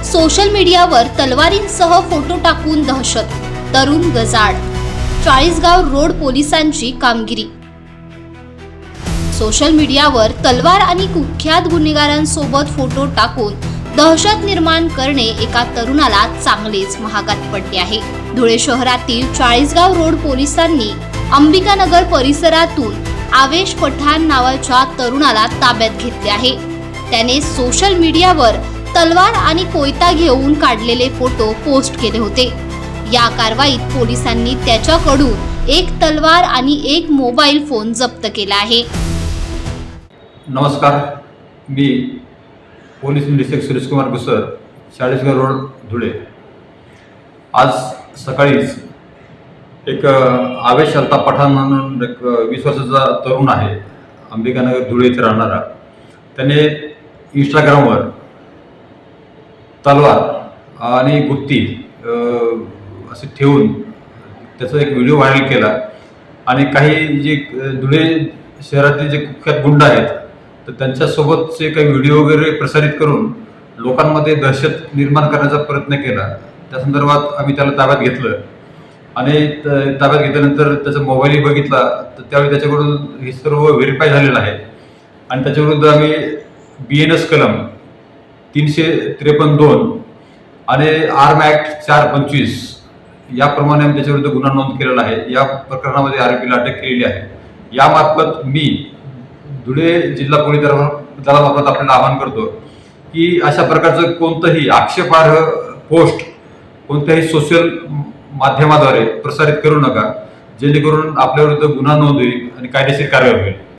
Social मीडियावर तलवारींसह photo टाकून दहशत, तरुण गजाआड. चाळीसगाव रोड पोलिसांची कामगिरी. सोशल मीडियावर तलवार आणि कुख्यात गुन्हेगारांसोबत फोटो टाकून दहशत निर्माण करणे एका तरुणाला चांगलेच महागात पडले आहे. धुळे शहरातील चाळीसगाव रोड पोलिसांनी अंबिकानगर परिसरातून आवेश पठाण नावाच्या तरुणाला ताब्यात घेतले आहे. त्याने सोशल मीडियावर तलवार आणि कोयता घेऊन काढलेले फोटो पोस्ट केले होते. या कारवाईत पोलिसांनी त्याच्याकडून एक तलवार आणि एक मोबाईल फोन जप्त केला आहे. नमस्कार, मी पोलीस निरीक्षक सुरेश कुमार गुसर, चाळीसगाव रोड, धुळे. आज सकाळीच एक आवेश अल्ताफ पठाण म्हणून एक 20 वर्षाचा तरुण आहे, अंबिकानगर धुळे इथे राहणारा. त्याने इंस्टाग्रामवर तलवार आणि गुत्ती असे ठेवून त्याचा एक व्हिडिओ व्हायरल केला आणि काही जे धुळे शहरातील जे कुख्यात गुंड आहेत तर त्यांच्यासोबतचे काही व्हिडिओ वगैरे प्रसारित करून लोकांमध्ये दहशत निर्माण करण्याचा प्रयत्न केला. त्या संदर्भात आम्ही त्याला ताब्यात घेतलं आणि ताब्यात घेतल्यानंतर त्याचा मोबाईलही बघितला. तर त्यावेळी त्याच्याकडून हे सर्व व्हेरीफाय झालेलं आहे आणि त्याच्याविरुद्ध आम्ही BNS कलम 353(2) आणि आर्म ॲक्ट 425 याप्रमाणे आम्ही त्याच्याविरुद्ध गुन्हा नोंद केलेला आहे. या प्रकरणामध्ये आरोपीला अटक केलेली आहे. यामार्फत मी धुळे जिल्हा पोलीस दलामार्फत आपल्याला आवाहन करतो की अशा प्रकारचं कोणतंही आक्षेपार्ह पोस्ट कोणत्याही सोशल माध्यमाद्वारे प्रसारित करू नका, जेणेकरून आपल्याविरुद्ध गुन्हा नोंद होईल आणि कायदेशीर कारवाई होईल.